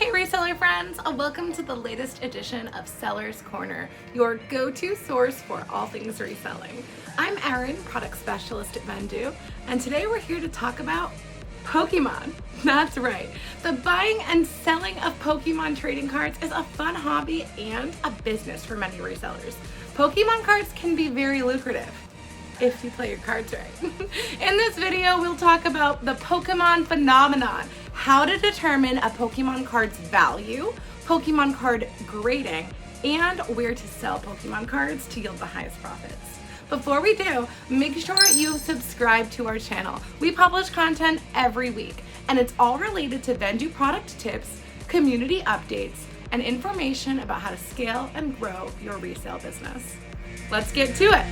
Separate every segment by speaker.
Speaker 1: Hey reseller friends, welcome to the latest edition of Seller's Corner, your go-to source for all things reselling. I'm Erin, product specialist at Vendoo, and today we're here to talk about Pokemon. That's right. The buying and selling of Pokemon trading cards is a fun hobby and a business for many resellers. Pokemon cards can be very lucrative if you play your cards right. In this video, we'll talk about the Pokemon phenomenon, how to determine a Pokemon card's value, Pokemon card grading, and where to sell Pokemon cards to yield the highest profits. Before we do, make sure you subscribe to our channel. We publish content every week, and it's all related to Vendoo product tips, community updates, and information about how to scale and grow your resale business. Let's get to it.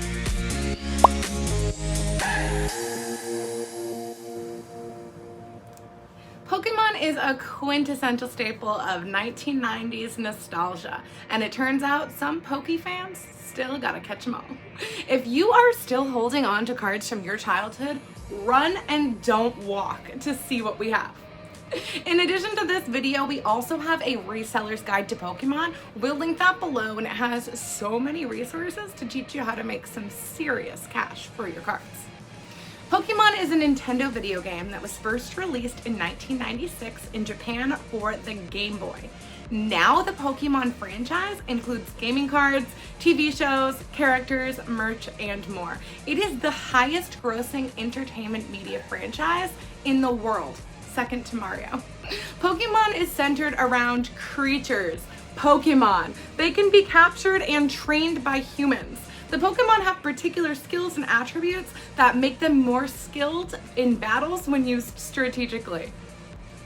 Speaker 1: Pokemon is a quintessential staple of 1990s nostalgia, and it turns out some Poké fans still gotta catch them all. If you are still holding on to cards from your childhood, run and don't walk to see what we have. In addition to this video, we also have a reseller's guide to Pokemon. We'll link that below, and it has so many resources to teach you how to make some serious cash for your cards. Pokemon is a Nintendo video game that was first released in 1996 in Japan for the Game Boy. Now the Pokemon franchise includes gaming cards, TV shows, characters, merch, and more. It is the highest grossing entertainment media franchise in the world, second to Mario. Pokemon is centered around creatures, Pokemon. They can be captured and trained by humans. The Pokemon have particular skills and attributes that make them more skilled in battles when used strategically.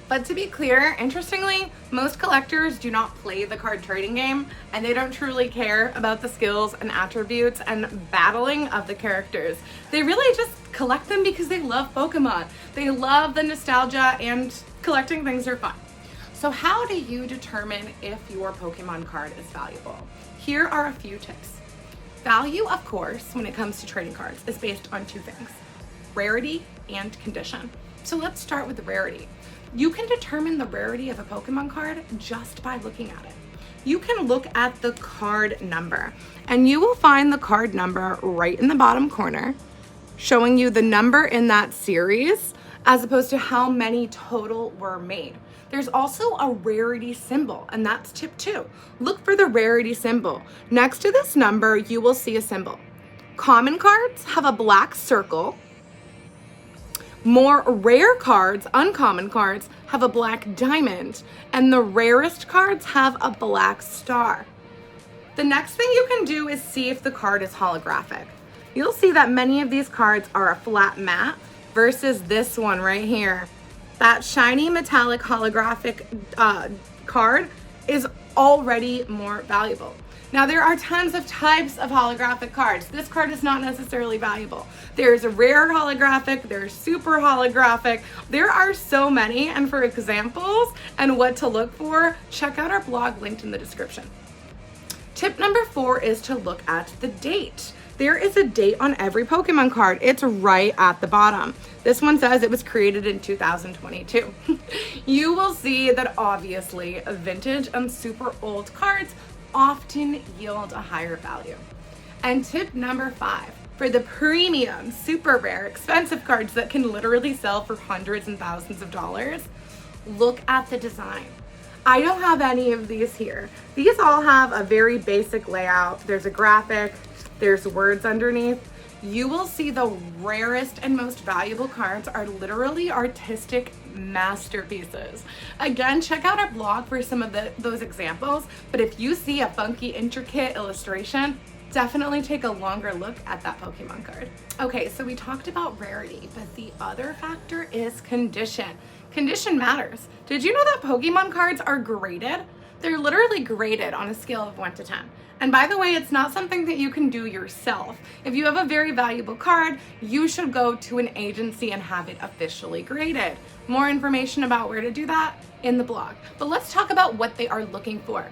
Speaker 1: But to be clear, interestingly, most collectors do not play the card trading game, and they don't truly care about the skills and attributes and battling of the characters. They really just collect them because they love Pokemon. They love the nostalgia, and collecting things are fun. So how do you determine if your Pokemon card is valuable? Here are a few tips. Value, of course, when it comes to trading cards, is based on two things: rarity and condition. So let's start with rarity. You can determine the rarity of a Pokemon card just by looking at it. You can look at the card number, and you will find the card number right in the bottom corner, showing you the number in that series as opposed to how many total were made. There's also a rarity symbol, and that's tip 2. Look for the rarity symbol. Next to this number, you will see a symbol. Common cards have a black circle. More rare cards, uncommon cards, have a black diamond, and the rarest cards have a black star. The next thing you can do is see if the card is holographic. You'll see that many of these cards are a flat matte versus this one right here. That shiny metallic holographic card is already more valuable. Now there are tons of types of holographic cards. This card is not necessarily valuable. There's a rare holographic, there's super holographic. There are so many, and for examples and what to look for, check out our blog linked in the description. Tip number 4 is to look at the date. There is a date on every Pokemon card. It's right at the bottom. This one says it was created in 2022. You will see that obviously vintage and super old cards often yield a higher value. And tip number 5, for the premium, super rare, expensive cards that can literally sell for hundreds and thousands of dollars, look at the design. I don't have any of these here. These all have a very basic layout. There's a graphic, there's words underneath. You will see the rarest and most valuable cards are literally artistic masterpieces. Again, check out our blog for some of those examples, but if you see a funky, intricate illustration, definitely take a longer look at that Pokemon card. Okay, so we talked about rarity, but the other factor is condition. Condition matters. Did you know that Pokemon cards are graded? They're literally graded on a scale of 1 to 10. And by the way, it's not something that you can do yourself. If you have a very valuable card, you should go to an agency and have it officially graded. More information about where to do that in the blog. But let's talk about what they are looking for.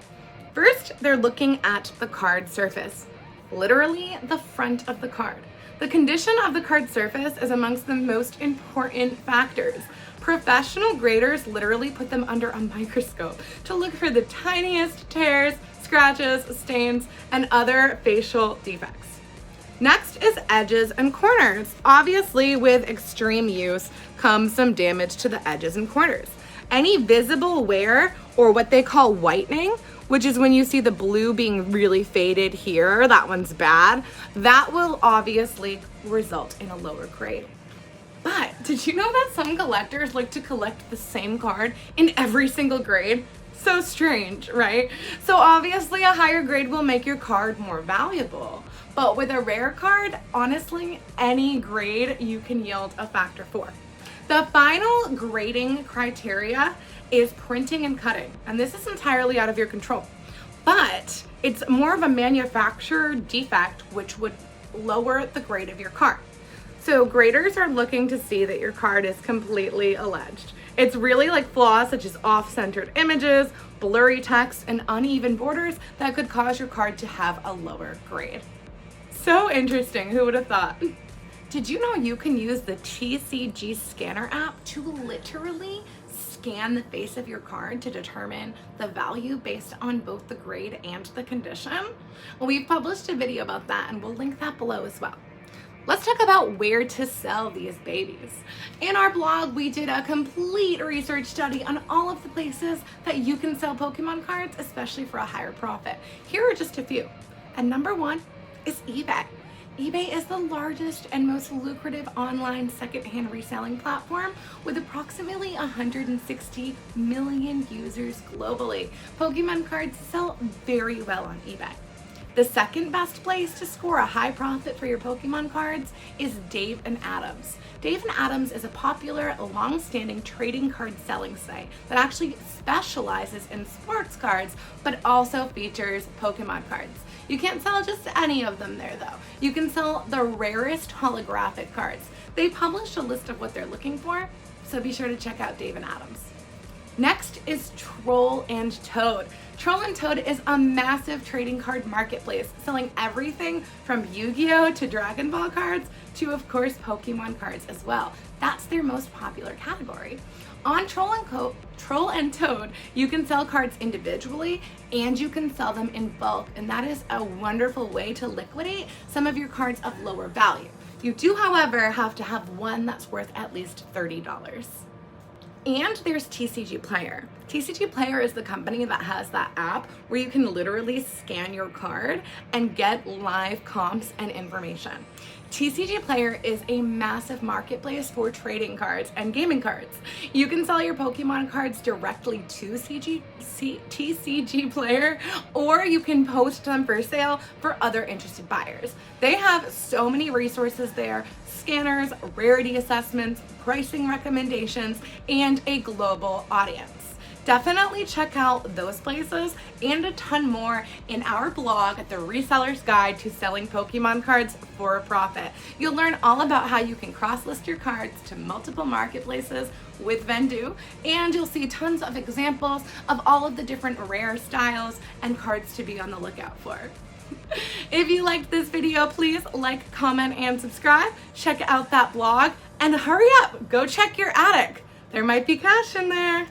Speaker 1: First, they're looking at the card surface, literally the front of the card. The condition of the card surface is amongst the most important factors. Professional graders literally put them under a microscope to look for the tiniest tears, scratches, stains, and other facial defects. Next is edges and corners. Obviously, with extreme use comes some damage to the edges and corners. Any visible wear, or what they call whitening, which is when you see the blue being really faded here, that one's bad, that will obviously result in a lower grade. But did you know that some collectors like to collect the same card in every single grade? So strange, right? So obviously a higher grade will make your card more valuable. But with a rare card, honestly, any grade you can yield a factor 4. The final grading criteria is printing and cutting, and this is entirely out of your control. But it's more of a manufacturer defect, which would lower the grade of your card. So graders are looking to see that your card is completely alleged. It's really like flaws such as off-centered images, blurry text, and uneven borders that could cause your card to have a lower grade. So interesting, who would have thought? Did you know you can use the TCG scanner app to literally scan the face of your card to determine the value based on both the grade and the condition? We've published a video about that and we'll link that below as well. Let's talk about where to sell these babies. In our blog, we did a complete research study on all of the places that you can sell Pokemon cards, especially for a higher profit. Here are just a few. And number 1 is eBay. eBay is the largest and most lucrative online secondhand reselling platform with approximately 160 million users globally. Pokemon cards sell very well on eBay. The second best place to score a high profit for your Pokemon cards is Dave & Adams. Dave & Adams is a popular, long-standing trading card selling site that actually specializes in sports cards, but also features Pokemon cards. You can't sell just any of them there though. You can sell the rarest holographic cards. They published a list of what they're looking for, so be sure to check out Dave & Adams. Next is Troll and Toad. Troll and Toad is a massive trading card marketplace selling everything from Yu-Gi-Oh to Dragon Ball cards to, of course, Pokemon cards as well. That's their most popular category. On Troll and Toad, you can sell cards individually and you can sell them in bulk, and that is a wonderful way to liquidate some of your cards of lower value. You do, however, have to have one that's worth at least $30. And there's TCG Player. TCG Player is the company that has that app where you can literally scan your card and get live comps and information. TCG Player is a massive marketplace for trading cards and gaming cards. You can sell your Pokemon cards directly to TCG Player, or you can post them for sale for other interested buyers. They have so many resources there: scanners, rarity assessments, pricing recommendations, and a global audience. Definitely check out those places and a ton more in our blog at the Reseller's Guide to Selling Pokemon Cards for a Profit. You'll learn all about how you can cross-list your cards to multiple marketplaces with Vendoo, and you'll see tons of examples of all of the different rare styles and cards to be on the lookout for. If you liked this video, please like, comment, and subscribe. Check out that blog and hurry up, go check your attic. There might be cash in there.